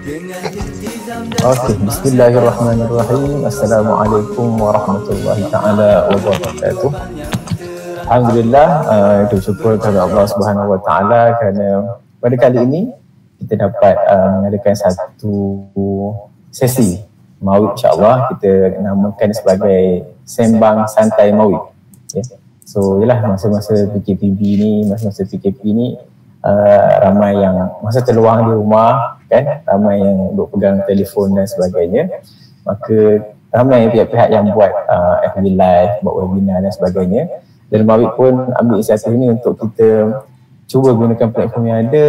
Okey, bismillahirrahmanirrahim. Assalamualaikum warahmatullahi taala wabarakatuh. Alhamdulillah, kita bersyukur kepada Allah Subhanahu wa taala kerana pada kali ini kita dapat mengadakan satu sesi Maulid, insya-Allah kita namakan sebagai Sembang Santai Maulid. Okay. So yalah, masa-masa PKPB ni, ramai yang masa terluang di rumah kan, ramai yang duk pegang telefon dan sebagainya, maka ramai pihak-pihak yang buat FB live, buat webinar dan sebagainya, dan Mawid pun ambil inisiatif ini untuk kita cuba gunakan platform yang ada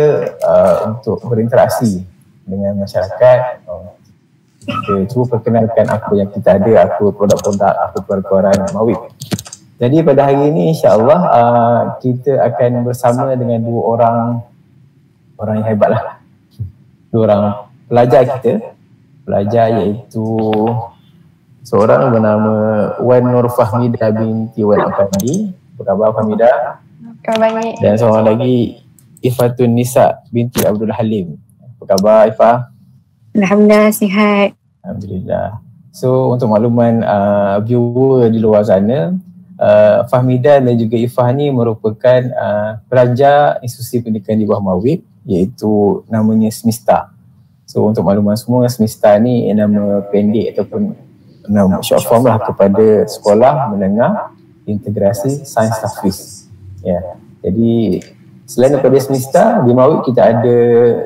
untuk berinteraksi dengan masyarakat. Kita cuba perkenalkan apa yang kita ada, apa produk-produk, apa perkara Mawid. Jadi pada hari ini insya-Allah kita akan bersama dengan dua orang yang hebatlah. Dua orang pelajar iaitu seorang bernama Wan Nur Fahmidah binti Wan Afandi. Apa khabar Fahmidah? Khabar baik. Dan seorang lagi Ifatun Nisa binti Abdul Halim. Apa khabar Ifah? Alhamdulillah sihat. Alhamdulillah. So untuk makluman viewer di luar sana, Fahmidah dan juga Ifah ni merupakan pelajar institusi pendidikan di bawah Mawid, iaitu namanya Semista. So untuk makluman semua, Semista ni nama pendek ataupun nama short form lah kepada Sekolah Menengah Integrasi Sains Tahfiz. Ya. Jadi selain daripada Semista, di Mawid kita ada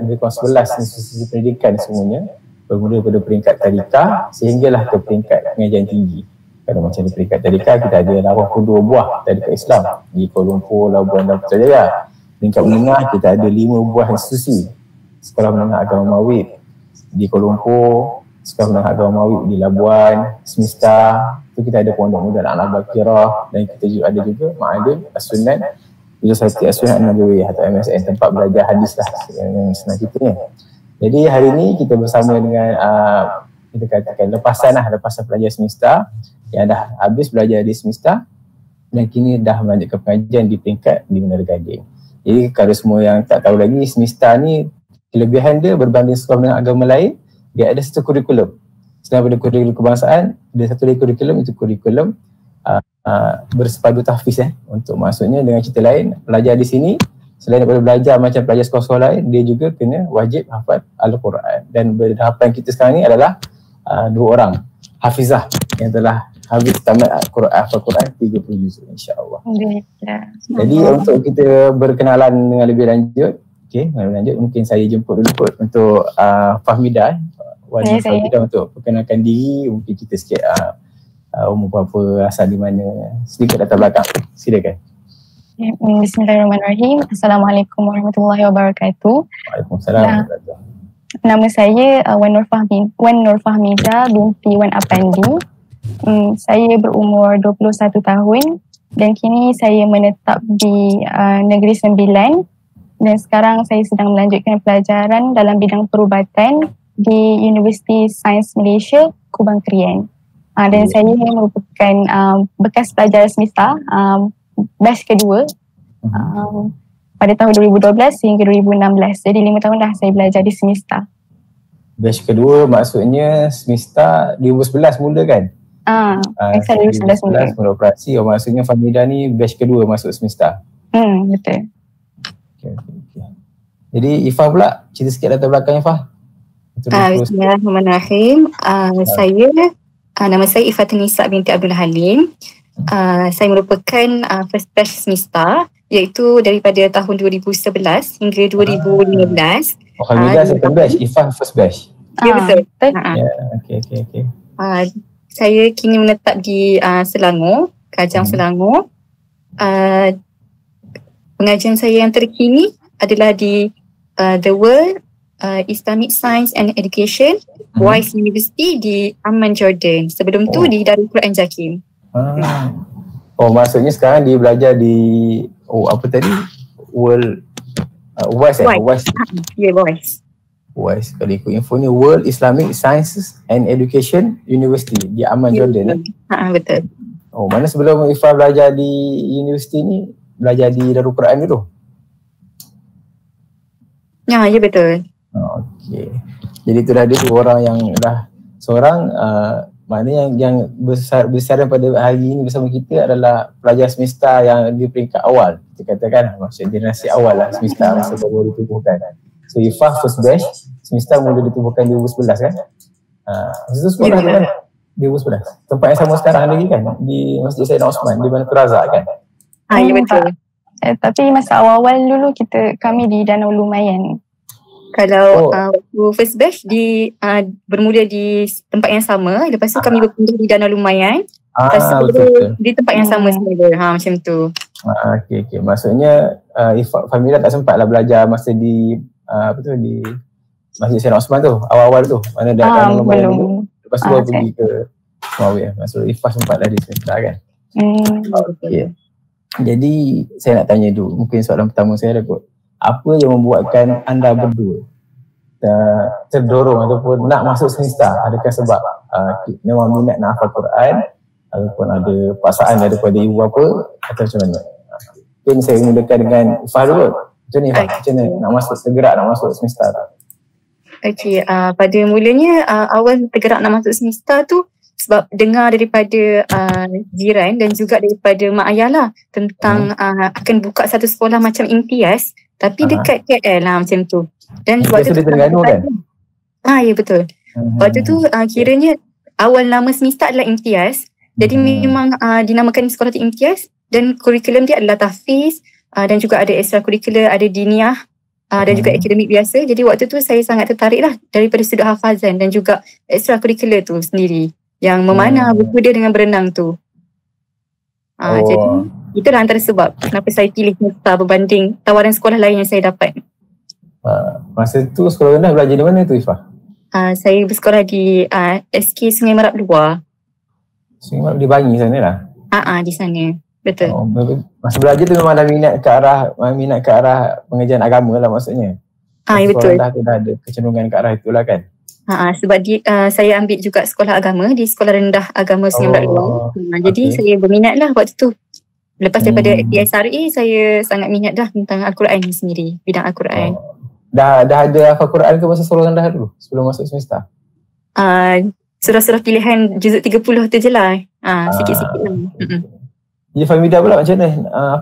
lebih kurang 11 institusi pendidikan semuanya, bermula daripada peringkat tadika sehinggalah ke peringkat pengajian tinggi. Kalau macam di peringkat tadika, kita ada 82 buah tadika Islam di Kuala Lumpur, Labuan dan Putrajaya. Peringkat menengah kita ada 5 buah institusi. Sekolah Menengah Agama Mawid di Kuala Lumpur, Sekolah Menengah Agama Mawid di Labuan, Semista, itu kita ada Pondok Muda Al-Bakirah, dan kita juga ada juga Ma'adim As-Sunnat, Universiti As-Sunnat Nabawiyah atau MSN, tempat belajar hadis lah yang senang kitanya. Jadi hari ini kita bersama dengan kita katakan lepasan pelajar Semista yang dah habis belajar di Semista dan kini dah melanjutkan pengajian di peringkat di Menara Gading. Jadi kalau semua yang tak tahu lagi, Semista ni kelebihan dia berbanding sekolah menengah agama lain, dia ada satu kurikulum. Selain daripada kurikulum kebangsaan, ada satu lagi kurikulum, itu kurikulum bersepadu tahfiz untuk maksudnya dengan cerita lain, pelajar di sini selain daripada belajar macam pelajar sekolah-sekolah lain, dia juga kena wajib hafal Al-Quran. Dan berhadapan kita sekarang ni adalah dua orang hafizah yang telah habis tamat Al-Quran 30 juz insya-Allah. Jadi untuk kita berkenalan dengan lebih lanjut, mungkin saya jemput dulu untuk Fahmidah, Fahmidah untuk perkenalkan diri, mungkin kita sikit umur berapa, asal di mana, sedikit latar belakang. Silakan. Bismillahirrahmanirrahim. Assalamualaikum warahmatullahi wabarakatuh. Waalaikumsalam. Nama saya Wan Nur Fahmidah binti Wan Afandi. Saya berumur 21 tahun dan kini saya menetap di Negeri Sembilan, dan sekarang saya sedang melanjutkan pelajaran dalam bidang perubatan di Universiti Sains Malaysia, Kubang Krian. Dan saya merupakan bekas pelajar Semista, batch kedua pada tahun 2012 hingga 2016. Jadi 5 tahun dah saya belajar di Semista. Batch kedua maksudnya Semista 2011 mula kan? Saya 2011 mula operasi. Maksudnya Fahmidah ni batch kedua masuk Semista. Betul. Okay. Jadi Ifah pula, cerita sikit latar belakang Ifah. Bismillahirrahmanirrahim. Nama saya Ifatun Nisa binti Abdul Halim. Saya merupakan first batch Semista, iaitu daripada tahun 2011 hingga 2015. Fahmidah second batch, Ifah first batch. Ya, betul. Okay. Saya kini menetap di Selangor, Kajang Selangor. Pengajian saya yang terkini adalah di The World Islamic Science and Education, WISE University di Amman, Jordan. Sebelum tu di Darul Quran Jakim. Maksudnya sekarang dia belajar di apa tadi? World WISE. Ya, WISE. WISE, kalau ikut info ni World Islamic Sciences and Education University di Amman, Jordan. Betul. Mana sebelum Ifah belajar di universiti ni, belajar di Darul Quran dulu? Ya, betul. Okey. Jadi tu dah ada 2 orang yang dah seorang mana yang besaran pada hari ini bersama kita adalah pelajar semesta yang di peringkat awal. Kita katakan maksud generasi awal lah semesta masa baru ditubuhkan. So Ifah first batch, semesta mula ditubuhkan 2011 kan. Masa tu sekolah tu kan 2011. Tempat yang sama sekarang lagi kan di Masjid Sayyidina Osman di Batu Razak kan. Ya betul. Tapi masa awal-awal dulu kami di Danau Lumayan. Kalau waktu first batch bermula di tempat yang sama, lepas tu kami berpindah di Danau Lumayan. Lepas tu di tempat yang sama sebenarnya. Macam tu. Okey. Maksudnya Fahmida tak sempat lah belajar masa di di Masjid Sayyidina Osman tu, awal-awal tu. Mana Danau Lumayan dulu. Lepas tu baru pergi ke Semawit. Maksud Ifah sempat lah di semesta kan. Okey. Jadi saya nak tanya dulu, mungkin soalan pertama saya ada kot. Apa yang membuatkan anda berdua terdorong ataupun nak masuk semesta? Adakah sebab memang minat nak hafal Quran ataupun ada paksaan daripada ibu bapa atau macam mana? Mungkin saya mulakan dengan Ifah dulu. Macam ni Ifah, macam mana nak masuk semesta tu? Okey, pada mulanya awal tergerak nak masuk semesta tu sebab dengar daripada jiran dan juga daripada mak ayah lah tentang akan buka satu sekolah macam imtiaz tapi dekat KL lah macam tu. Dan waktu tu Terengganu kan? Ya betul. Waktu tu kiranya awal nama semesta adalah imtiaz. Jadi memang dinamakan sekolah tu imtiaz dan kurikulum dia adalah tahfiz dan juga ada ekstrakurikular, ada diniah dan juga akademik biasa. Jadi waktu tu saya sangat tertarik lah daripada sudut hafazan dan juga ekstrakurikular tu sendiri. Yang memanah berkuda dengan berenang tu. Jadi itulah antara sebab kenapa saya pilih semesta berbanding tawaran sekolah lain yang saya dapat. Masa tu sekolah rendah belajar di mana tu Ifah? Saya bersekolah di SK Sungai Marap Luar. Sungai Marap di Bangi sana lah? Di sana, betul. Masa belajar tu memang dah minat ke arah pengajian agama lah maksudnya? Ya betul. Sekolah rendah tu dah ada kecenderungan ke arah itulah kan? Sebab saya ambil juga sekolah agama di Sekolah Rendah Agama Sungai Marap Luar. Jadi saya berminat lah waktu tu. Lepas daripada PSRA, saya sangat minat dah tentang Al-Quran sendiri, bidang Al-Quran. Dah ada hafal Quran ke masa sekolah rendah dulu sebelum masuk semesta? Surah-surah pilihan juzuk 30 tu je lah. Sikit-sikit lah. Jadi Fahmida pula macam mana?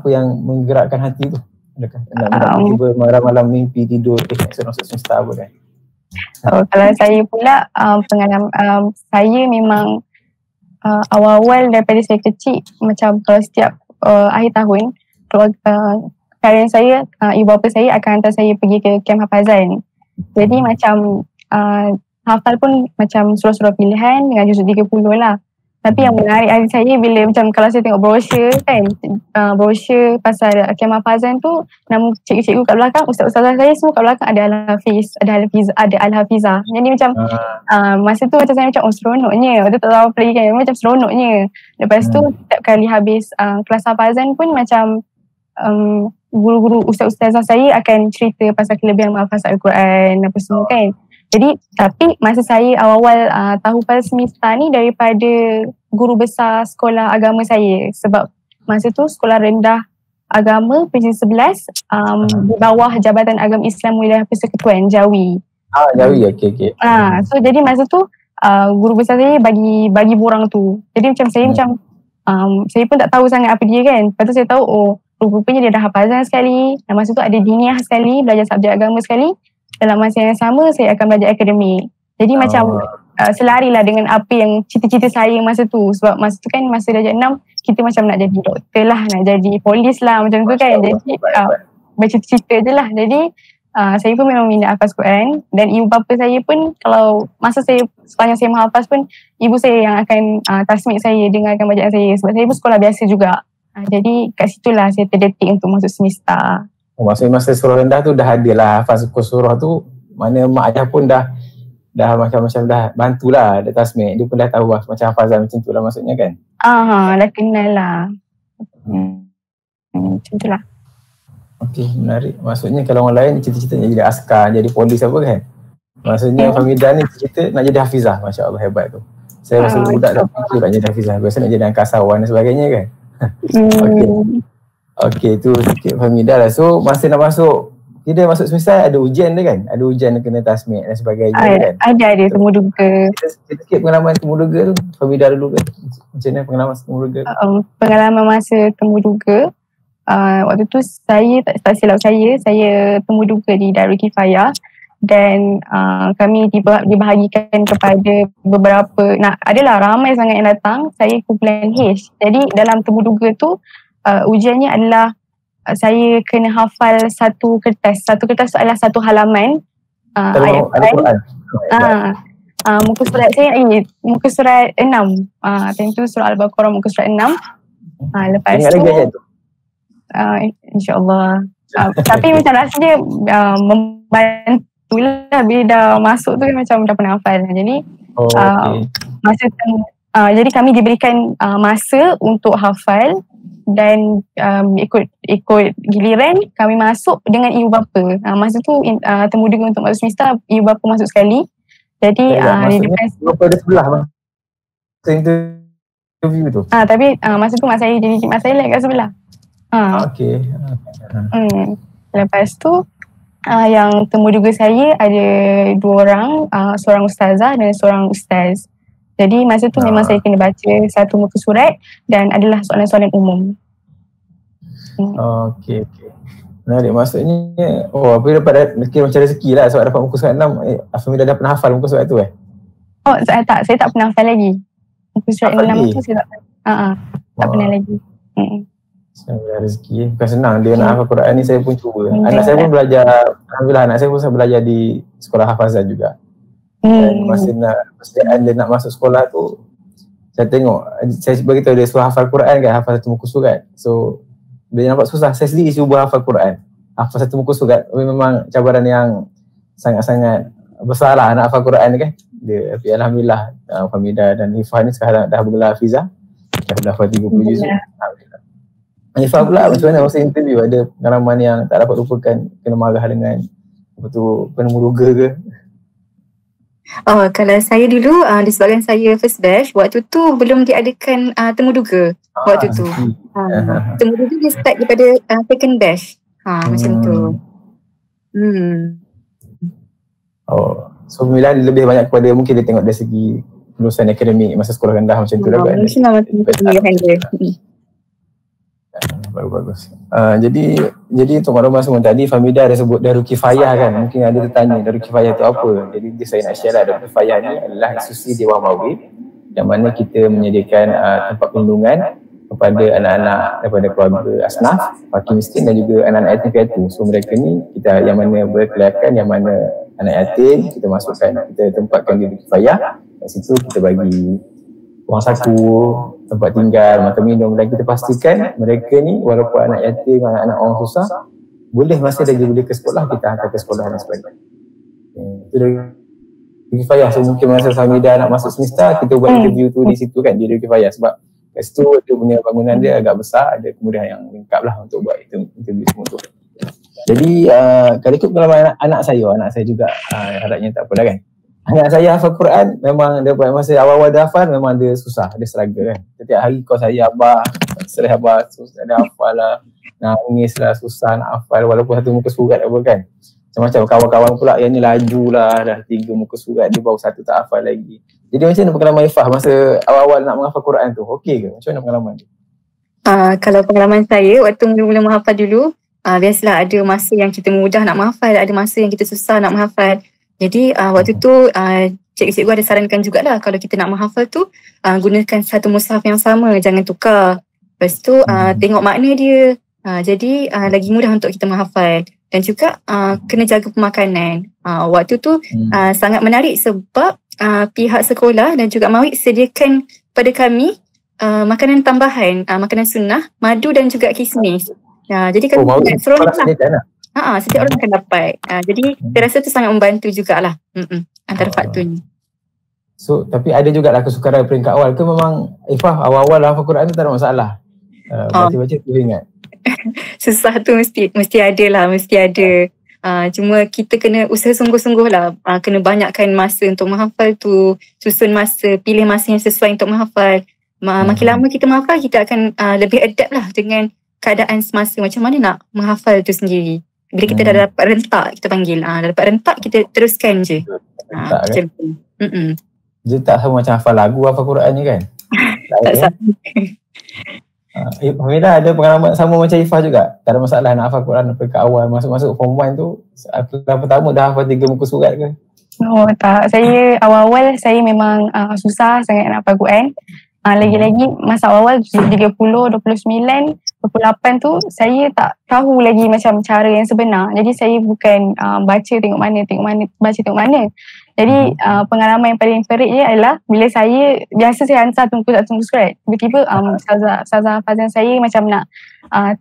Apa yang menggerakkan hati tu? Adakah nak tiba malam-malam mimpi tidur masuk semesta apa kan? Kalau saya pula pengalaman saya memang awal-awal daripada saya kecil macam kalau setiap akhir tahun parents saya, ibu bapa saya akan hantar saya pergi ke kem hafazan. Jadi macam hafal pun macam surah-surah pilihan dengan juzuk 30 lah. Tapi yang menarik hati saya bila macam kalau saya tengok brosur kan, brosur pasal kem hafazan tu, nama cikgu-cikgu kat belakang, ustaz-ustazah saya semua kat belakang ada Al-Hafiz, ada Al-Hafizah. Jadi macam masa tu macam saya macam seronoknya. Waktu tak tahu apa lagi kan, macam seronoknya. Lepas tu setiap kali habis kelas hafazan pun macam guru-guru ustaz-ustazah saya akan cerita pasal kelebihan menghafaz Al-Quran apa semua kan. Jadi tapi masa saya awal-awal tahu pasal semesta ni daripada guru besar sekolah agama saya, sebab masa tu sekolah rendah agama Peringkat 11 di bawah Jabatan Agama Islam Wilayah Persekutuan Jawi. Jawi, okey. So jadi masa tu guru besar saya bagi borang tu. Jadi macam saya macam saya pun tak tahu sangat apa dia kan. Lepas tu saya tahu rupanya dia dah hafazan sekali, dan masa tu ada diniah sekali, belajar subjek agama sekali. Dalam masa yang sama saya akan belajar akademik. Jadi macam selarilah dengan apa yang cita-cita saya masa tu. Sebab masa tu kan masa darjah 6 kita macam nak jadi doktor lah, nak jadi polis lah macam tu kan. Jadi bercita-cita je lah. Jadi saya pun memang minat hafaz Quran, dan ibu bapa saya pun kalau masa saya sepanjang saya menghafaz pun ibu saya yang akan tasmik saya, dengarkan bacaan saya, sebab saya pun sekolah biasa juga. Jadi kat situlah saya terdetik untuk masuk semesta. Maksudnya masa surah rendah tu dah ada lah hafaz surah tu, mana mak ayah pun dah macam dah bantulah, dah tasmik, dia pun dah tahu lah macam hafazan macam tu lah maksudnya kan. Dah kenal lah. Macam tu lah. Okey, menarik. Maksudnya kalau orang lain cita-cita nak jadi askar, jadi polis apa kan. Maksudnya Fahmida ni cita nak jadi hafizah. Masya Allah, hebat tu. Saya masa budak dah fikir nak jadi hafizah. Biasa nak jadi angkasawan dan sebagainya kan. Okey, tu sikit Fahmida lah. So masa nak masuk dia masuk semester ada ujian dia kan? Ada ujian dia kena tasmik dan sebagainya kan? Ada temuduga. Sikit pengalaman temuduga tu, Fahmidah dulu kan? Macam mana pengalaman temuduga tu? Pengalaman masa temuduga, waktu tu saya tak silap saya temuduga di Darul Kifayah dan kami dibahagikan kepada beberapa, adalah ramai sangat yang datang. Saya kumpulan H. Jadi dalam temuduga tu ujiannya adalah saya kena hafal satu kertas. Satu kertas tu adalah satu halaman ayat Quran. Muka surat saya muka surat 6. Time tu surah Al-Baqarah muka surat 6. Lepas ingat tu lagi ayat tu? InsyaAllah. Tapi macam rasanya membantu lah bila dah masuk tu kan, macam dah pernah hafal. Jadi masa jadi kami diberikan masa untuk hafal dan ikut giliran kami masuk dengan ibu bapa. Masa tu temuduga untuk masuk semester, ibu bapa masuk sekali. Jadi ibu bapa ada sebelah masa interview tu? Tapi masa tu mak saya lain kat sebelah. Lepas tu yang temuduga saya ada 2 orang, seorang ustazah dan seorang ustaz. Jadi masa tu memang saya kena baca satu muka surat dan adalah soalan-soalan umum. Okey. Menarik, maksudnya apa dapat kira macam rezeki lah sebab dapat muka surat 6. Fahmidah dah pernah hafal muka surat tu Saya tak pernah hafal lagi. Muka surat 6 tu saya tak pernah lagi. Alhamdulillah rezeki. Bukan senang dia nak hafal Quran ni, saya pun cuba. Anak saya pun belajar, alhamdulillah anak saya pun belajar di sekolah hafazan juga. Dan masa persediaan dia nak masuk sekolah tu, saya tengok, saya beritahu dia suruh hafal Quran kan, hafal satu muka surat. So dia nampak susah, saya sendiri cuba hafal Quran, hafal satu muka surat. Memang cabaran yang sangat-sangat besar lah nak hafal Quran kan. Tapi alhamdulillah Fahmidah dan Hifah ni sekarang dah bergelar Hafizah, dah hafal 30 juz. Alhamdulillah. Hifah pula macam mana masa interview, ada pengalaman yang tak dapat lupakan, kena marah dengan penemuduga ke? Kalau saya dulu disebabkan saya first batch, waktu tu belum diadakan temuduga waktu tu. Temuduga dia start daripada second batch. Macam tu. So Milan lebih banyak kepada, mungkin dia tengok dari segi lulusan akademik masa sekolah rendah macam tu lah kan. Mungkin lah macam tu. Bagus. Jadi untuk maklumat semua tadi, Fahmidah ada sebut Darul Kifayah kan. Mungkin ada tertanya Darul Kifayah tu apa. Jadi saya nak share lah, Darul Kifayah ni adalah institusi Dewan Mawib yang mana kita menyediakan tempat perlindungan kepada anak-anak daripada keluarga asnaf, fakir miskin dan juga anak-anak yatim piatu. So mereka ni kita yang mana berkelayakan, yang mana anak yatim kita masukkan, kita tempatkan di Darul Kifayah. Kat situ kita bagi wang saku, tempat tinggal, makan minum, dan kita pastikan mereka ni walaupun anak yatim, anak-anak orang susah, boleh masih lagi boleh ke sekolah, kita hantar ke sekolah dan sebagainya. Itu dari Kifayah. So mungkin masa Fahmidah nak masuk semester, kita buat interview tu di situ kan, di Kifayah, sebab kat situ dia punya bangunan dia agak besar, ada kemudahan yang lengkap lah untuk buat interview semua tu. Jadi kalau ikut pengalaman anak saya juga, harapnya tak apalah kan. Anak saya hafal Quran, memang dia masa awal-awal dia hafal memang dia susah, dia struggle kan. Setiap hari kau saya abah, serah abah, susah dia hafal lah, nangis lah, susah nak hafal walaupun satu muka surat apa kan. Macam-macam kawan-kawan pula yang ni laju lah, dah 3 muka surat, dia baru satu tak hafal lagi. Jadi macam mana pengalaman Ifah masa awal-awal nak menghafal Quran tu? Okey ke? Macam mana pengalaman tu? Kalau pengalaman saya waktu mula-mula menghafal dulu, biasalah ada masa yang kita mudah nak menghafal, ada masa yang kita susah nak menghafal. Jadi waktu tu cikgu-cikgu ada sarankan jugalah kalau kita nak menghafal tu gunakan satu mushaf yang sama, jangan tukar. Lepas tu tengok makna dia. Jadi lagi mudah untuk kita menghafal. Dan juga kena jaga pemakanan. Waktu tu sangat menarik sebab pihak sekolah dan juga Mawib sediakan pada kami makanan tambahan, makanan sunnah, madu dan juga kismis. Jadi kami seronok lah. Setiap orang akan dapat. Jadi saya rasa tu sangat membantu jugalah antara faktornya. So tapi ada jugalah kesukaran peringkat awal ke memang Ifah awal-awal hafal Quran tu tak ada masalah? Baca-baca tu ingat? Susah tu mesti ada lah, mesti ada. Cuma kita kena usaha sungguh-sungguh lah. Kena banyakkan masa untuk menghafal tu, susun masa, pilih masa yang sesuai untuk menghafal. Makin lama kita menghafal, kita akan lebih adapt lah dengan keadaan semasa, macam mana nak menghafal tu sendiri. Bila kita dah dapat rentak, kita panggil. Dah dapat rentak, kita teruskan je. Macam tu. Dia tak sama macam hafal lagu, hafal Quran ni kan? Tak sama. Fahmidah ada pengalaman sama macam Ifah juga? Tak ada masalah nak hafal Quran daripada kat awal masuk-masuk form 1 tu, kelas pertama dah hafal 3 muka surat ke? Oh tak, saya awal-awal saya memang susah sangat nak hafal Quran. Lagi-lagi masa awal 30, 29, 28 tu saya tak tahu lagi macam cara yang sebenar. Jadi saya bukan baca tengok mana, baca tengok mana. Jadi pengalaman yang paling perik je adalah bila saya, biasa saya hantar satu muka surat. Tiba-tiba Ustazah Fazan saya macam nak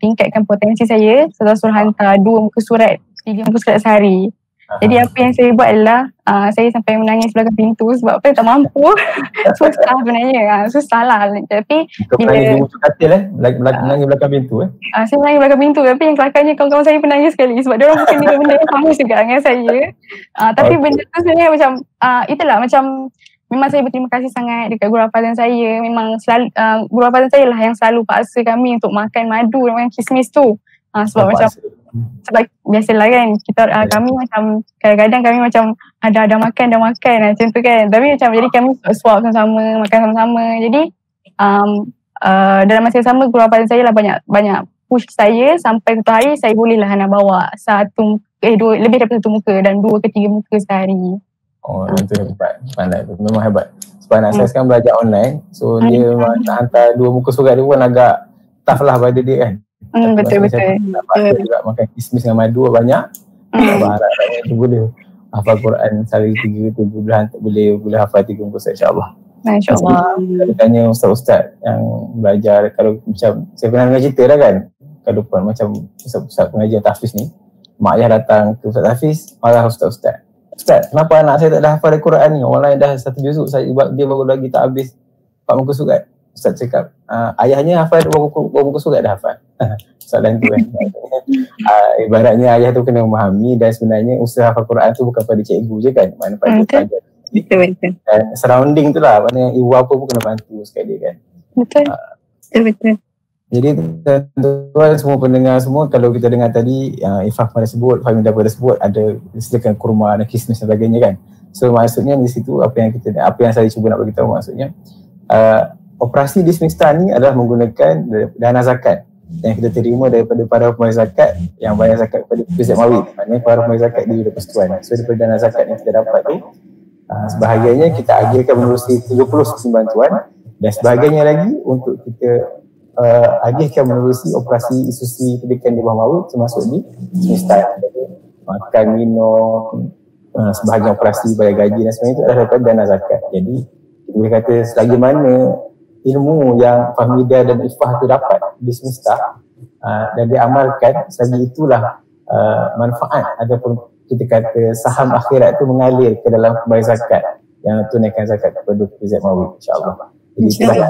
tingkatkan potensi saya. Ustazah suruh hantar 2 muka surat, 3 muka surat sehari. Jadi apa yang saya buat adalah saya sampai menangis belakang pintu sebab apa, tak mampu. Susah sebenarnya, susah lah. Tapi bila menangis di katil menangis belakang pintu saya menangis belakang pintu, tapi yang kelakarnya kawan-kawan saya menangis sekali sebab dia orang bukan benda yang sama juga dengan saya. Tapi benda tu sebenarnya macam itulah, macam memang saya berterima kasih sangat dekat guru hafazan saya. Memang selalu guru hafazan saya lah yang selalu paksa kami untuk makan madu dengan kismis tu. Sebab macam sebab biasalah kan kita kami macam kadang-kadang kami macam dah makan macam tu kan, tapi macam jadi kami swap sama-sama, makan sama-sama. Jadi dalam masa yang sama guru hafazan saya lah banyak push saya sampai satu hari saya boleh lah nak bawa lebih daripada 1 muka dan 2 ke 3 muka sehari. Itu hebat, pandai tu, memang hebat. Sebab anak saya sekarang belajar online, so dia nak hantar 2 muka surat dia pun agak tough lah pada dia kan. Betul-betul. Dapat juga makan kismis dengan madu banyak. Harap-harapnya dia boleh hafal Quran sehari 3 tu boleh hafal 3 muka surat, insya-Allah. Insya-Allah. Saya tanya ustaz-ustaz yang belajar, kalau macam saya pernah dengar cerita dah kan, kalau pun macam ustaz-ustaz pengajian tahfiz ni, mak ayah datang ke Ustaz Hafiz, marah ustaz-ustaz. Ustaz, kenapa anak saya tak dah hafal Al-Quran ni? Orang lain dah 1 juzuk, dia baru lagi tak habis 4 muka surat. Ustaz cakap, ayahnya hafal 2 muka surat dah hafal. Soalan tu kan. Ibaratnya ayah tu kena memahami dan sebenarnya usaha hafal Quran tu bukan pada cikgu je kan, mana pada pelajar. Betul. Dan surrounding tu lah, mana ibu apa pun kena bantu sekali kan. Betul. Jadi tuan-tuan semua pendengar semua, kalau kita dengar tadi Ifah pada sebut, Fahmidah pada sebut ada disediakan kurma dan kismis dan sebagainya kan. So maksudnya di situ apa yang saya cuba nak bagi tahu maksudnya operasi di semesta ni adalah menggunakan dana zakat yang kita terima daripada para pembayar zakat yang bayar zakat kepada PZ Mawid. Maknanya para pembayar zakat di persekutuan. So daripada dana zakat yang kita dapat tu sebahagiannya kita agihkan menerusi 30 sistem bantuan dan sebahagiannya lagi untuk kita agihkan menerusi operasi institusi pendidikan di bawah Mawid termasuk di semesta. Jadi makan, minum, sebahagian operasi, bayar gaji dan sebagainya itu adalah daripada dana zakat. Jadi kita boleh kata selagi mana ilmu yang Fahmidah dan Ifah tu dapat di semesta dan diamalkan, selagi itulah manfaat ataupun kita kata saham akhirat tu mengalir ke dalam pembayar zakat yang tunaikan zakat kepada PZ Mawid, insya-Allah. Jadi itulah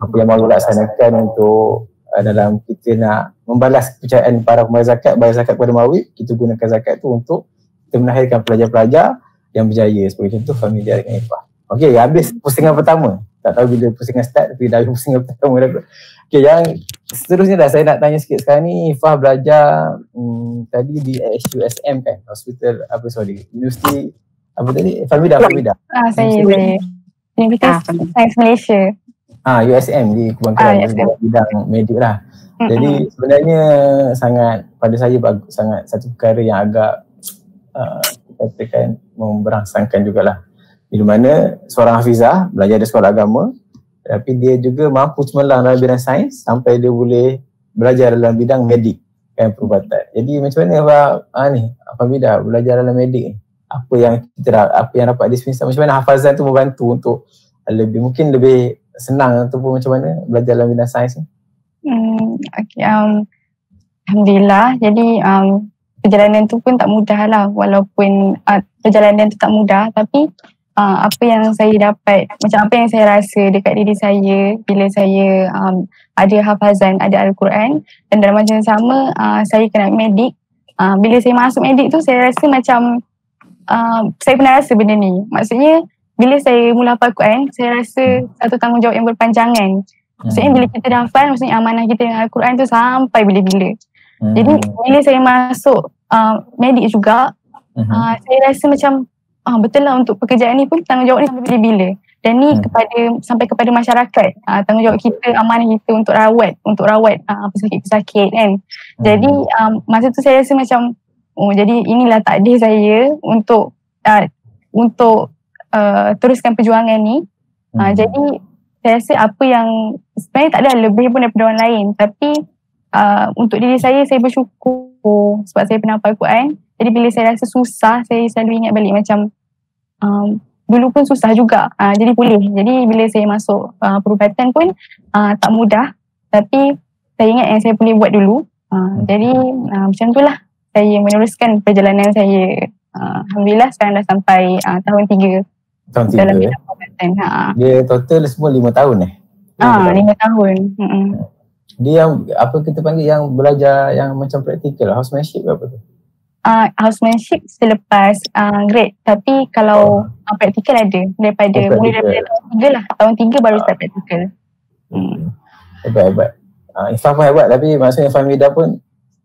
apa yang mahu laksanakan untuk dalam kita nak membalas kepercayaan para pembayar zakat, bayar zakat kepada Mawid, kita gunakan zakat tu untuk kita melahirkan pelajar-pelajar yang berjaya sebagai contoh Fahmidah dengan Ifah. Okey, habis pusingan pertama. Tak tahu bila pusingan start, tapi dah pusingan pertama dah. Okey, yang seterusnya dah saya nak tanya sikit sekarang ni. Ifah belajar tadi di HUSM kan, Universiti apa tadi? Fahmidah. Saya Universiti Sains Malaysia. USM di Kubang Kelang, bidang medik lah. Jadi sebenarnya sangat, pada saya sangat satu perkara yang agak katakan memberangsangkan jugalah. Di mana seorang hafizah belajar di sekolah agama, tapi dia juga mampu cemerlang dalam bidang sains sampai dia boleh belajar dalam bidang medik kan, perubatan. Jadi macam mana Fahmidah belajar dalam medik ni? Apa yang dapat di semesta, macam mana hafazan tu membantu untuk mungkin lebih senang ataupun macam mana belajar dalam bidang sains ni? Alhamdulillah. Jadi perjalanan tu pun tak mudah lah, walaupun perjalanan tu tak mudah, tapi apa yang saya dapat, macam apa yang saya rasa dekat diri saya bila saya ada hafazan, ada Al-Quran, dan dalam masa yang sama saya kena medik. Bila saya masuk medik tu saya rasa macam saya pernah rasa benda ni. Maksudnya bila saya mula hafal Al-Quran, saya rasa satu tanggungjawab yang berpanjangan. Maksudnya bila kita dah hafal, maksudnya amanah kita dengan Al-Quran tu sampai bila-bila. Jadi bila saya masuk medik juga, saya rasa macam betul lah untuk pekerjaan ni pun tanggungjawab ni sampai bila-bila. Dan ni sampai kepada masyarakat, tanggungjawab kita, amanah kita untuk rawat pesakit-pesakit kan. Jadi masa tu saya rasa macam jadi inilah takdir saya untuk teruskan perjuangan ni. Jadi saya rasa apa yang sebenarnya tak ada lebih pun daripada orang lain, tapi untuk diri saya bersyukur sebab saya pernah hafal Quran. Jadi bila saya rasa susah, saya selalu ingat balik macam dulu pun susah juga, jadi boleh. Jadi bila saya masuk perubatan pun tak mudah, tapi saya ingat yang saya boleh buat dulu. Jadi macam itulah saya meneruskan perjalanan saya. Alhamdulillah sekarang dah sampai tahun 3 dalam bidang perubatan. Dia total semua 5 tahun 5 tahun. Dia yang apa kita panggil yang belajar yang macam praktikal, housemanship apa tu? Housemanship selepas grade, tapi kalau praktikal ada daripada mulai daripada tahun 3 lah. Tahun 3 baru start praktikal. Hebat. Ifah pun hebat, tapi maksudnya Fahmidah pun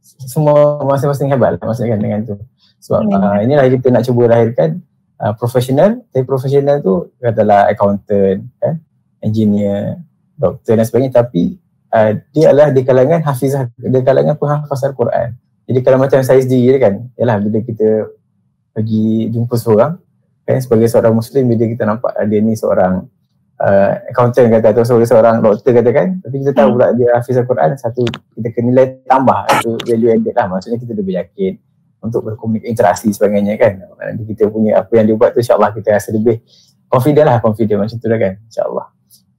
semua masing-masing hebat lah maksudnya kan dengan tu. Sebab inilah kita nak cuba lahirkan profesional, tapi profesional tu katalah accountant kan, engineer, doktor dan sebagainya, tapi dia adalah di kalangan hafizah, di kalangan penghafaz Al-Quran. Jadi kalau macam saya sendiri kan, yalah bila kita pergi jumpa seorang kan, sebagai seorang Muslim, bila kita nampak dia ni seorang accountant kata, atau seorang doktor kata kan, tapi kita tahu pula dia hafiz Al-Quran, satu kita kena nilai tambah, itu value added lah. Maksudnya kita lebih yakin untuk berkomunikasi, interaksi sebagainya kan. Nanti kita punya apa yang dia buat tu, insyaAllah kita rasa lebih confident macam tu lah kan, insyaAllah.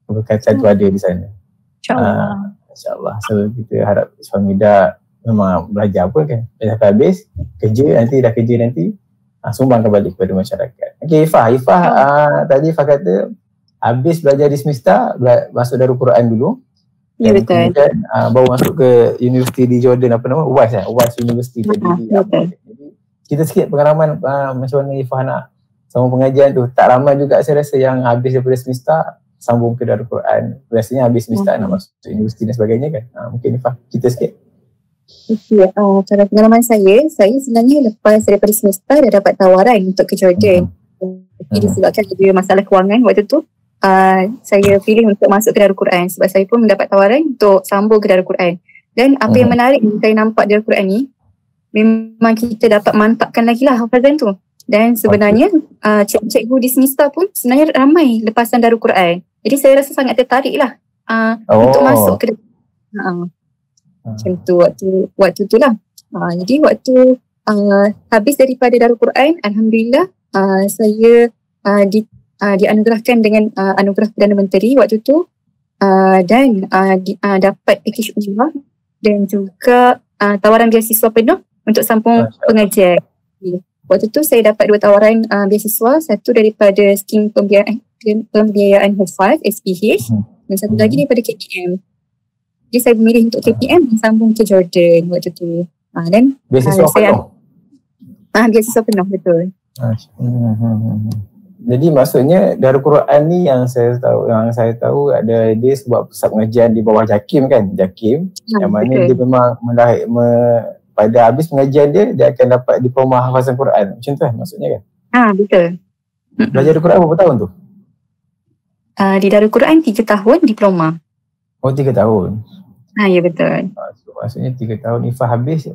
Keberkatan tu ada di sana. InsyaAllah. So kita harap Fahmidah memang belajar apa kan, dah sampai habis kerja, nanti sumbangkan balik kepada masyarakat. Okay, Ifah tadi Ifah kata habis belajar di Semesta, masuk Darul Quran dulu. Ya, betul. Kemudian baru masuk ke universiti di Jordan, apa nama? UAS University tadi. Jadi kita sikit pengalaman macam mana Ifah nak sama pengajian tu. Tak ramai juga saya rasa yang habis daripada Semesta sambung ke Darul Quran. Biasanya habis Semesta nak masuk universiti dan sebagainya kan. Mungkin Ifah kita sikit. Okay, cara pengalaman saya sebenarnya lepas daripada Semesta dah dapat tawaran untuk ke Jordan. Tapi disebabkan ada masalah kewangan waktu tu, saya pilih untuk masuk ke Darul Quran sebab saya pun mendapat tawaran untuk sambung ke Darul Quran. Dan apa yang menarik saya nampak Darul Quran ni, memang kita dapat mantapkan lagi lah hafazan tu. Dan sebenarnya cikgu di Semesta pun sebenarnya ramai lepasan Darul Quran. Jadi saya rasa sangat tertarik lah untuk masuk ke Darul Quran. Macam tu waktu tu lah. Jadi waktu habis daripada Darul Quran, Alhamdulillah saya dianugerahkan dengan anugerah Perdana Menteri waktu tu, dan dapat package umrah dan juga tawaran beasiswa penuh untuk sambung pengajian. Waktu tu saya dapat 2 tawaran beasiswa, satu daripada skim pembiayaan Hufaz SPH dan satu lagi daripada KPM. Jadi saya memilih untuk KPM dan sambung ke Jordan waktu tu. Dan beasiswa penuh? Beasiswa penuh, betul. Jadi maksudnya Darul Quran ni yang saya tahu ada dia sebab pusat pengajian di bawah JAKIM kan, yang mana betul. Dia memang pada habis pengajian dia akan dapat diploma hafazan Quran. Macam tu kan maksudnya kan? Betul. Belajar Darul Quran berapa tahun tu? Di Darul Quran 3 tahun diploma. 3 tahun. Ya, betul. Maksudnya 3 tahun. Ifah habis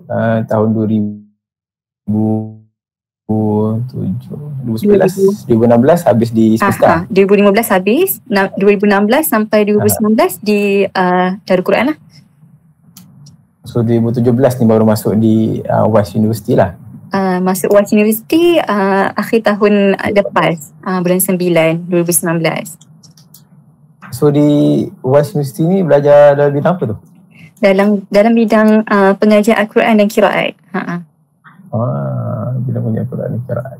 tahun 2016 habis di Semesta. 2015 habis, 2016 sampai 2019 di Darul Quran lah. So 2017 ni baru masuk di UAS University lah. Masuk UAS University akhir tahun lepas, bulan 9 2019. So di UAS University ni belajar dalam bidang apa tu? Dalam bidang pengajian Al-Quran dan Qiraat. Bidang pengajian Al-Quran dan Qiraat.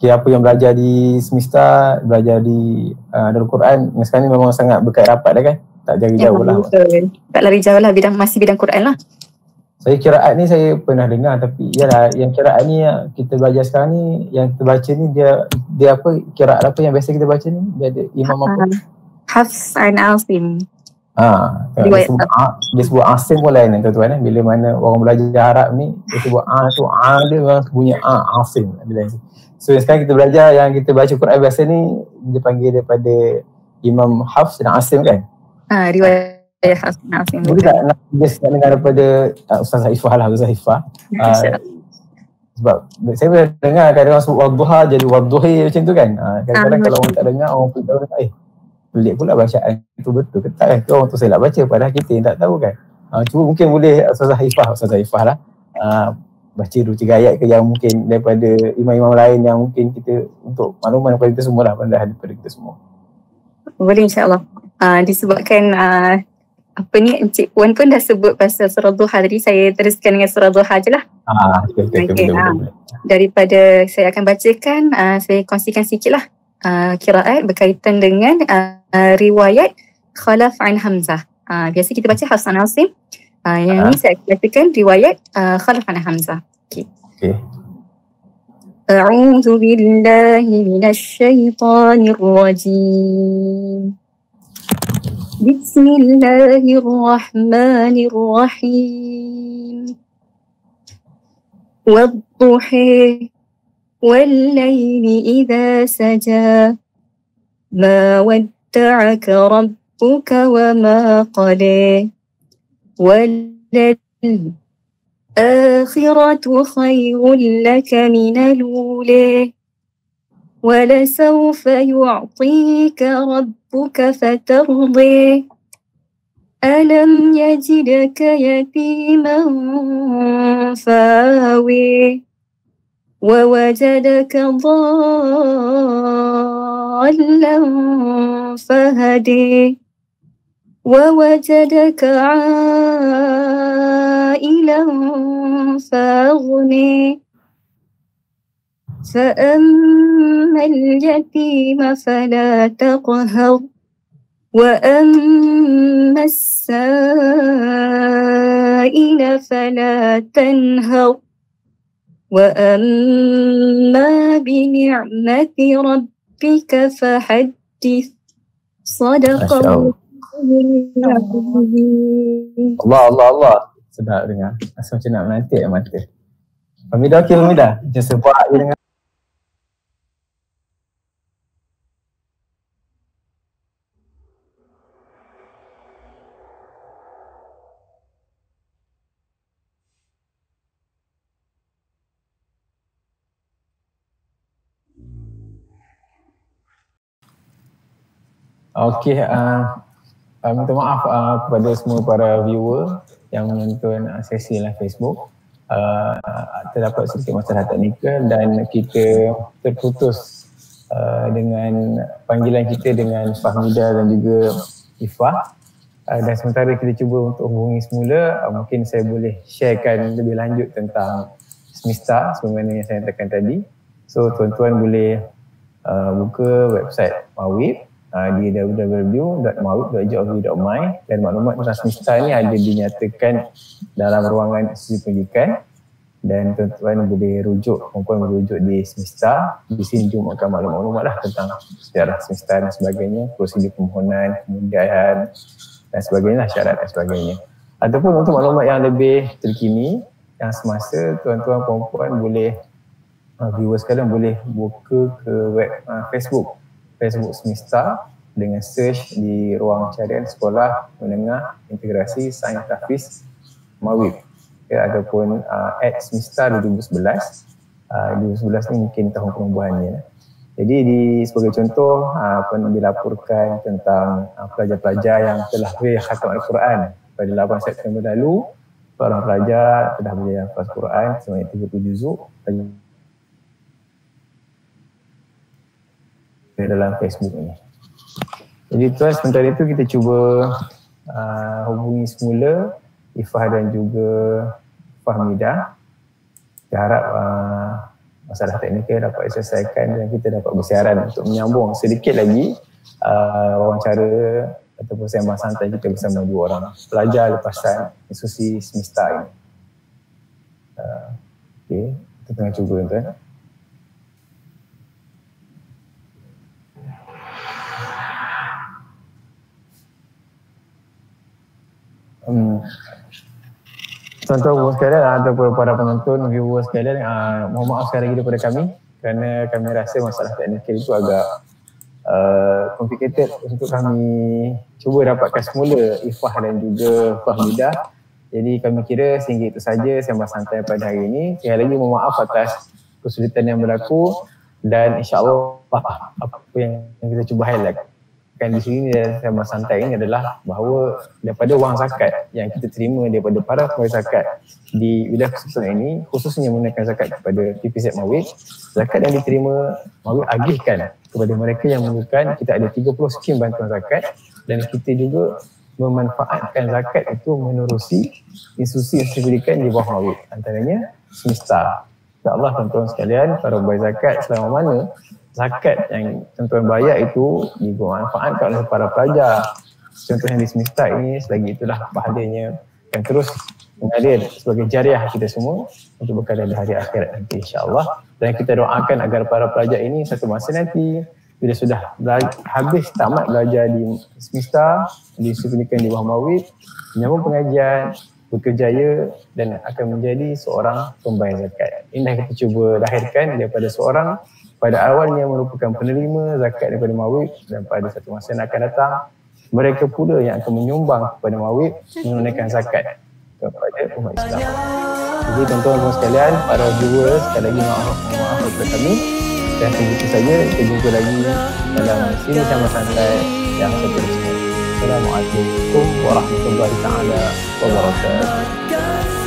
Okay, apa yang belajar di Semesta, belajar di Darul Quran sekarang ni memang sangat berkait rapat dah kan? Tak jauh jauh lah. Betul. Tak lari jauh lah, masih bidang Quran lah. Saya Qiraat ni saya pernah dengar, tapi yalah yang Qiraat ni kita belajar sekarang ni, yang kita baca ni dia apa, Qiraat apa yang biasa kita baca ni? Dia ada imam apa? Hafs an Asim. Dia sebut asim pun lain tuan-tuan. Bila mana orang belajar Arab ni, dia sebut tu dia orang bunyi asim. So sekarang kita belajar yang kita baca Quran biasa ni, dia panggil daripada Imam Hafs dan Asim kan? Riwayat Hafs dan Asim. Boleh tak nak dengar daripada Ustaz Haifah lah, Ustaz Haifah. Sebab saya pernah dengar kadang orang sebut wadduha jadi wadduhi macam tu kan. Kadang-kadang kalau orang tak dengar, orang pun tahu pelik pula bacaan itu betul ke tak kan. Orang tu saya nak baca padahal kita yang tak tahu kan. Cuba mungkin boleh Ustaz Haifah lah baca 2-3 ayat ke yang mungkin daripada imam-imam lain yang mungkin kita untuk makluman daripada kita semua lah, pandangan daripada kita semua. Boleh insyaAllah. Disebabkan Encik Puan pun dah sebut pasal surah Duha tadi, saya teruskan dengan surah Duha je lah. Boleh. Daripada saya akan bacakan, saya kongsikan sikit lah qiraat berkaitan dengan riwayat Khalaf an Hamzah. Biasa kita baca Hafs an Asim. Yang ni saya akan bacakan riwayat Khalaf an Hamzah. Okay. A'udzu billahi minasy syaithanir rajim. Bismillahirrahmanirrahim. Wadduhi wal-laili idza saja. Ma wadda'aka rabbuka wa ma qala. وَالْآخِرَةُ خَيْرٌ لَكَ مِنَ الْأُولَى وَلَسَوْفَ يُعْطِيكَ رَبُّكَ فَتَرْضَى أَلَمْ يَجِدْكَ يَتِيمًا فَآوَى وَوَجَدَكَ ضَالًّا فَهَدَى وَوَجَدَكَ عَائِلًا فَأَغْنَى فَأَمَّا الْيَتِيمَ فَلَا تَقْهَرْ وَأَمَّا السَّائِلَ فَلَا تَنْهَرْ وَأَمَّا بِنِعْمَةِ رَبِّكَ فَحَدِّثْ صَدَقَ Allah. Sedap dengar. Rasa macam nak menantik mata. Fahmidah okey Fahmidah? Macam sebab dia dengar. Okey, minta maaf kepada semua para viewer yang menonton sesi live Facebook. Terdapat sedikit masalah teknikal dan kita terputus dengan panggilan kita dengan Fahmidah dan juga Ifah. Dan sementara kita cuba untuk hubungi semula, mungkin saya boleh sharekan lebih lanjut tentang semesta sebagaimana yang saya katakan tadi. So tuan-tuan boleh buka website Mawib di www.mawib.gov.my dan maklumat tentang semesta ni ada dinyatakan dalam ruangan institusi pendidikan dan tuan-tuan boleh rujuk, puan-puan boleh rujuk di semesta. Di sini jumakan maklumat-maklumat lah tentang sejarah semesta dan sebagainya, prosedur permohonan, kemudahan dan sebagainya, syarat dan sebagainya. Ataupun untuk maklumat yang lebih terkini yang semasa, tuan-tuan puan-puan boleh viewers sekalian boleh buka ke web Facebook Semesta dengan search di ruang carian Sekolah Menengah Integrasi Sains Tahfiz Mawib ataupun @semesta 2011. 2011 ni mungkin tahun penubuhannya. Jadi sebagai contoh dilaporkan tentang pelajar-pelajar yang telah khatam Al-Quran pada 8 September lalu. Seorang pelajar telah belajar Al-Quran sebanyak 30 juzuk dalam Facebook ni. Jadi tuan, sementara itu kita cuba hubungi semula Ifah dan juga Fahmidah. Kita harap masalah teknikal dapat diselesaikan dan kita dapat bersiaran untuk menyambung sedikit lagi wawancara ataupun sembang santai kita bersama dua orang pelajar lepasan institusi semesta ini. Okey, kita tengah cuba tuan. Tuan-tuan sekalian ataupun para penonton, viewer sekalian, mohon maaf sekali lagi daripada kami kerana kami rasa masalah teknikal itu agak complicated untuk kami cuba dapatkan semula Ifah dan juga Fahmidah. Jadi kami kira sehingga itu saja sembang santai pada hari ini. Sekali lagi mohon maaf atas kesulitan yang berlaku dan insya-Allah apa yang kita cuba highlight di sini dan sembang santai ini adalah bahawa daripada wang zakat yang kita terima daripada para pegawai zakat di wilayah Kesultanan ini, khususnya menggunakan zakat kepada PPZ Mawib, zakat yang diterima Mawib agihkan kepada mereka yang memerlukan. Kita ada 30 skim bantuan zakat dan kita juga memanfaatkan zakat itu menerusi institusi pendidikan di bawah Mawib, antaranya Semesta. InsyaAllah tuan-tuan sekalian, para pegawai zakat selama mana zakat yang tuan-tuan bayar itu dimanfaatkan oleh para pelajar, contohnya di Semesta ini, selagi itulah bahagiannya akan terus mengalir sebagai jariah kita semua untuk berkala di hari akhirat nanti insyaAllah. Dan kita doakan agar para pelajar ini satu masa nanti bila sudah habis tamat belajar di Semesta, di Institusi Pendidikan di bawah Mawib, menyambung pengajian, berkerjaya dan akan menjadi seorang pembayar zakat. Ini kita cuba lahirkan daripada seorang pada awalnya merupakan penerima zakat daripada Mawib, dan pada satu masa yang akan datang mereka pula yang akan menyumbang kepada Mawib menunaikan zakat kepada umat Islam. Jadi tuan-tuan sekalian, para viewers, sekali lagi maaf kepada kami, dan begitu saja kita jumpa lagi dalam sini sama santai yang seterusnya. Assalamualaikum warahmatullahi taala wabarakatuh.